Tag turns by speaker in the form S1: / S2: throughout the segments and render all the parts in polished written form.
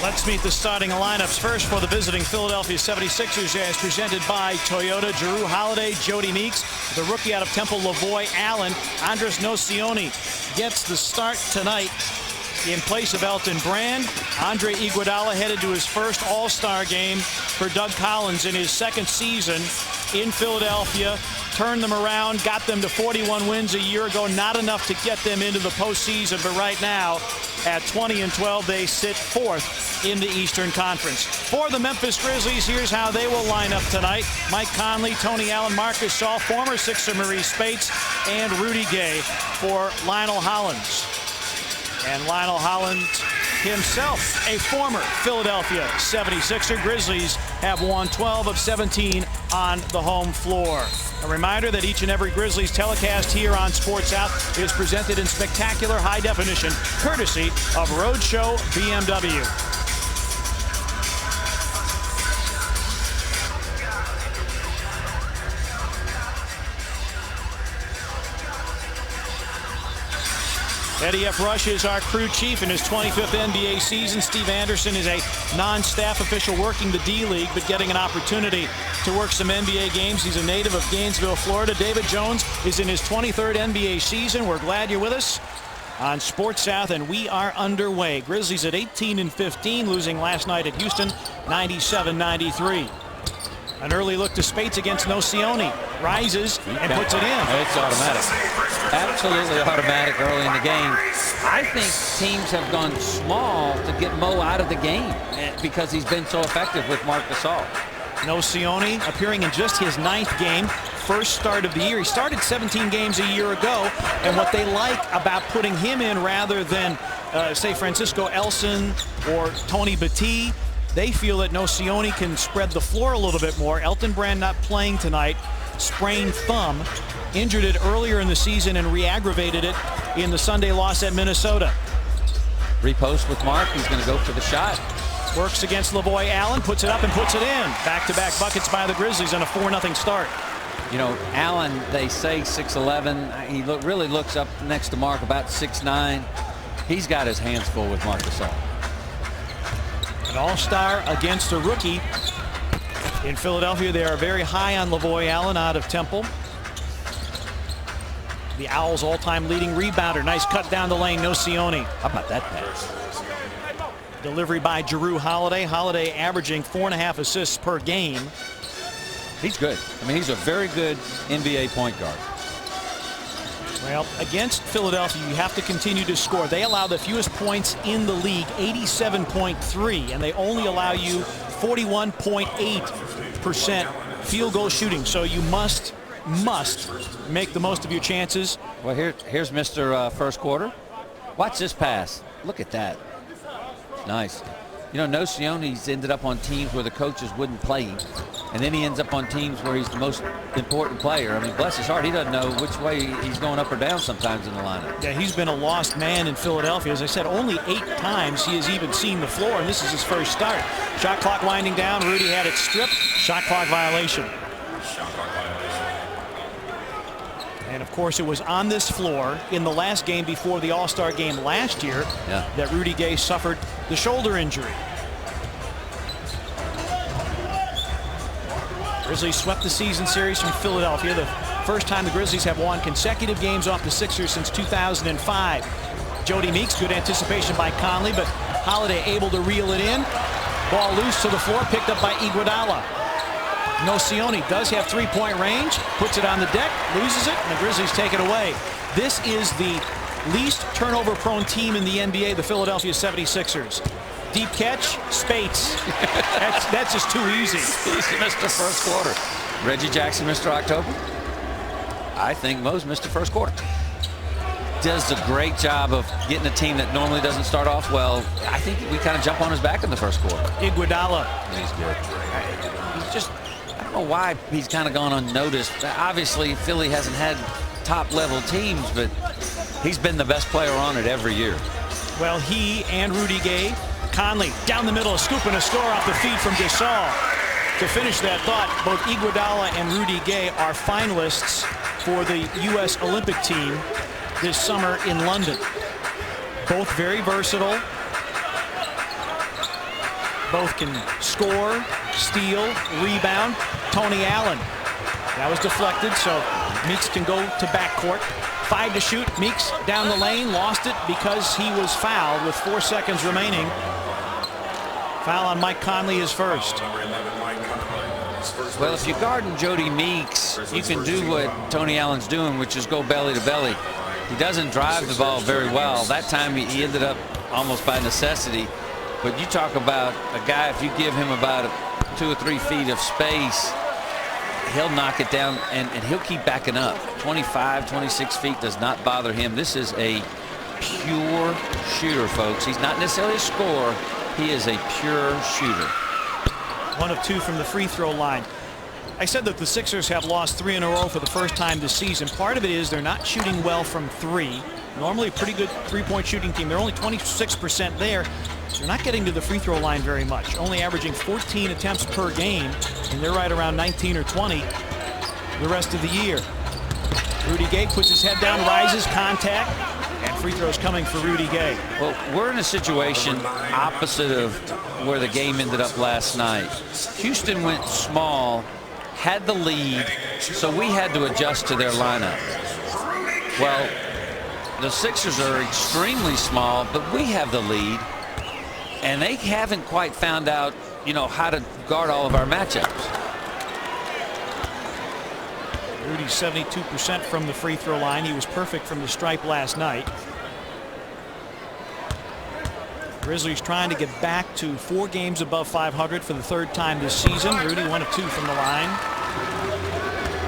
S1: Let's meet the starting lineups first for the visiting Philadelphia 76ers as presented by Toyota. Jrue Holiday, Jody Meeks, the rookie out of Temple, Lavoy Allen. Andrés Nocioni gets the start tonight in place of Elton Brand. Andre Iguodala headed to his first All-Star game for Doug Collins in his second season in Philadelphia. Turned them around, got them to 41 wins a year ago. Not enough to get them into the postseason, but right now at 20-12, they sit fourth in the Eastern Conference. For the Memphis Grizzlies, here's how they will line up tonight. Mike Conley, Tony Allen, Marcus Saul, former Sixer Maurice Spates, and Rudy Gay for Lionel Hollins. And Lionel Hollins himself, a former Philadelphia 76er. Grizzlies have won 12 of 17 on the home floor. A reminder that each and every Grizzlies telecast here on Sports South is presented in spectacular high definition, courtesy of Roadshow BMW. Eddie F. Rush is our crew chief in his 25th NBA season. Steve Anderson is a non-staff official working the D-League, but getting an opportunity to work some NBA games. He's a native of Gainesville, Florida. David Jones is in his 23rd NBA season. We're glad you're with us on Sports South, and we are underway. Grizzlies at 18-15, losing last night at Houston, 97-93. An early look to Spates against Nocioni. Rises and puts it in.
S2: It's automatic. Absolutely automatic early in the game. I think teams have gone small to get Mo out of the game because he's been so effective with Marc Gasol.
S1: Nocioni appearing in just his 9th game. First start of the year. He started 17 games a year ago. And what they like about putting him in rather than, say, Francisco Elson or Tony Battie, they feel that Nocioni can spread the floor a little bit more. Elton Brand not playing tonight. Sprained thumb. Injured it earlier in the season and re-aggravated it in the Sunday loss at Minnesota.
S2: Repost with Mark. He's going to go for the shot.
S1: Works against Lavoy Allen. Puts it up and puts it in. Back-to-back buckets by the Grizzlies on a 4-0 start.
S2: You know, Allen, they say 6'11". He really looks up next to Mark, about 6'9". He's got his hands full with Marc Gasol.
S1: An all-star against a rookie. In Philadelphia, they are very high on Lavoy Allen out of Temple. The Owls' all-time leading rebounder. Nice cut down the lane, Nocioni.
S2: How about that pass?
S1: Delivery by Jrue Holiday. Holiday averaging 4.5 assists per game.
S2: He's good. I mean, he's a very good NBA point guard.
S1: Well, against Philadelphia, you have to continue to score. They allow the fewest points in the league, 87.3, and they only allow you 41.8% field goal shooting. So you must make the most of your chances.
S2: Well, here's Mr. First Quarter. Watch this pass. Look at that. Nice. You know, Nocioni's ended up on teams where the coaches wouldn't play him. And then he ends up on teams where he's the most important player. I mean, bless his heart, he doesn't know which way he's going up or down sometimes in the lineup.
S1: Yeah, he's been a lost man in Philadelphia. As I said, only 8 times he has even seen the floor, and this is his first start. Shot clock winding down. Rudy had it stripped. Shot clock violation. And, of course, it was on this floor in the last game before the All-Star game last year that Rudy Gay suffered the shoulder injury. Grizzlies swept the season series from Philadelphia. The first time the Grizzlies have won consecutive games off the Sixers since 2005. Jody Meeks, good anticipation by Conley, but Holiday able to reel it in. Ball loose to the floor, picked up by Iguodala. Nocioni does have three-point range, puts it on the deck, loses it, and the Grizzlies take it away. This is the least turnover-prone team in the NBA, the Philadelphia 76ers. Deep catch, Spates. That's just too easy.
S2: He's Mr. First Quarter. Reggie Jackson, Mr. October. I think Mo's Mr. First Quarter. Does a great job of getting a team that normally doesn't start off well. I think we kind of jump on his back in the first quarter.
S1: Iguodala.
S2: He's good. He's just, I don't know why he's kind of gone unnoticed. Obviously, Philly hasn't had top-level teams, but he's been the best player on it every year.
S1: Well, he and Rudy Gay. Conley down the middle, a scoop and a score off the feed from Gasol. To finish that thought, both Iguodala and Rudy Gay are finalists for the U.S. Olympic team this summer in London. Both very versatile. Both can score, steal, rebound. Tony Allen. That was deflected, so Meeks can go to backcourt. 5 to shoot. Meeks down the lane, lost it because he was fouled with 4 seconds remaining. Foul on Mike Conley is first.
S2: Well, if you're guarding Jody Meeks, you can do what Tony Allen's doing, which is go belly to belly. He doesn't drive the ball very well. That time he ended up almost by necessity. But you talk about a guy, if you give him about 2 or 3 feet of space, he'll knock it down and he'll keep backing up. 25, 26 feet does not bother him. This is a pure shooter, folks. He's not necessarily a scorer. He is a pure shooter.
S1: 1 of 2 from the free throw line. I said that the Sixers have lost 3 in a row for the first time this season. Part of it is they're not shooting well from 3. Normally a pretty good three-point shooting team. They're only 26% there. They're not getting to the free throw line very much, only averaging 14 attempts per game, and they're right around 19 or 20 the rest of the year. Rudy Gay puts his head down, rises, contact, and free throws coming for Rudy Gay.
S2: Well, we're in a situation opposite of where the game ended up last night. Houston went small, had the lead, so we had to adjust to their lineup. Well, the Sixers are extremely small, but we have the lead, and they haven't quite found out, how to guard all of our matchups.
S1: Rudy's 72% from the free throw line. He was perfect from the stripe last night. Grizzlies trying to get back to 4 games above 500 for the 3rd time this season. Rudy 1 of 2 from the line.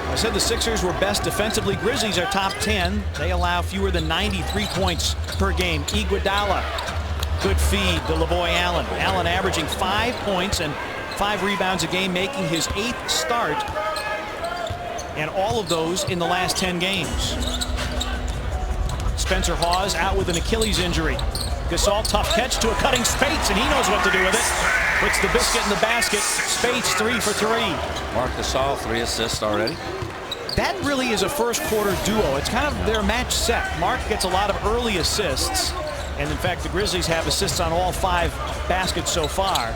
S1: I said the Sixers were best defensively. Grizzlies are top 10. They allow fewer than 93 points per game. Iguodala, good feed to Lavoy Allen. Allen averaging 5 points and 5 rebounds a game, making his 8th start, and all of those in the last 10 games. Spencer Hawes out with an Achilles injury. Gasol, tough catch to a cutting Spates, and he knows what to do with it. Puts the biscuit in the basket. Spates 3 for 3.
S2: Marc Gasol, 3 assists already.
S1: That really is a first quarter duo. It's kind of their match set. Mark gets a lot of early assists, and in fact the Grizzlies have assists on all 5 baskets so far.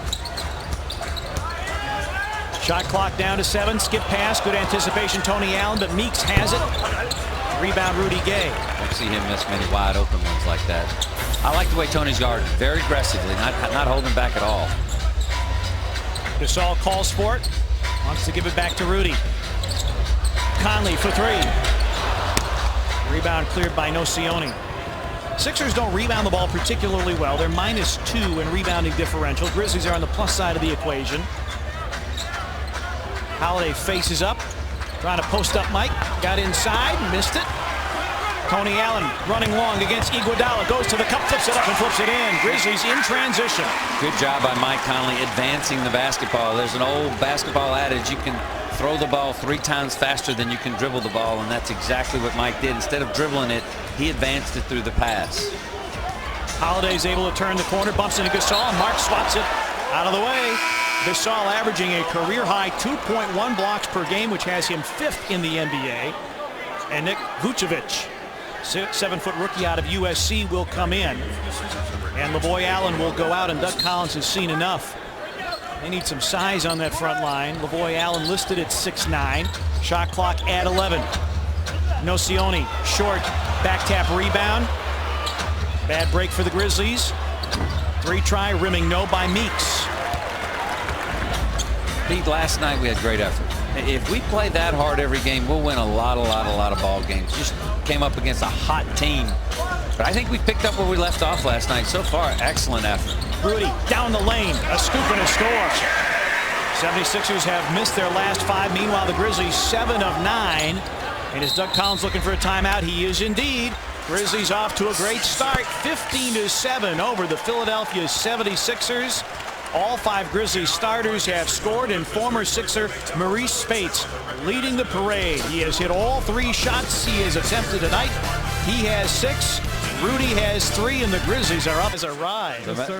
S1: Shot clock down to 7. Skip pass, good anticipation Tony Allen, but Meeks has it. Rebound Rudy Gay.
S2: I don't see him miss many wide open ones like that. I like the way Tony's guarded, very aggressively, not holding back at all.
S1: Gasol calls for it, wants to give it back to Rudy. Conley for 3. Rebound cleared by Nocioni. Sixers don't rebound the ball particularly well. They're -2 in rebounding differential. Grizzlies are on the plus side of the equation. Holiday faces up, trying to post up Mike. Got inside, missed it. Tony Allen running long against Iguodala. Goes to the cup, flips it up and flips it in. Grizzlies in transition.
S2: Good job by Mike Conley advancing the basketball. There's an old basketball adage, you can throw the ball 3 times faster than you can dribble the ball, and that's exactly what Mike did. Instead of dribbling it, he advanced it through the pass.
S1: Holiday's able to turn the corner, bumps into Gasol, and Mark swats it out of the way. Gasol averaging a career-high 2.1 blocks per game, which has him 5th in the NBA. And Nick Vucevic, 7-foot rookie out of USC, will come in. And Lavoy Allen will go out, and Doug Collins has seen enough. They need some size on that front line. Lavoy Allen listed at 6'9". Shot clock at 11. Nocioni, short, back tap rebound. Bad break for the Grizzlies. 3 try, rimming no by Meeks.
S2: Pete, last night we had great effort. If we play that hard every game, we'll win a lot of ball games. Just came up against a hot team. But I think we picked up where we left off last night. So far, excellent effort.
S1: Rudy down the lane, a scoop and a score. 76ers have missed their last 5. Meanwhile, the Grizzlies 7 of 9. And is Doug Collins looking for a timeout? He is indeed. Grizzlies off to a great start, 15-7 over the Philadelphia 76ers. All 5 Grizzlies starters have scored, and former Sixer Maurice Spates leading the parade. He has hit all 3 shots he has attempted tonight. He has 6. Rudy has 3, and the Grizzlies are up as a ride.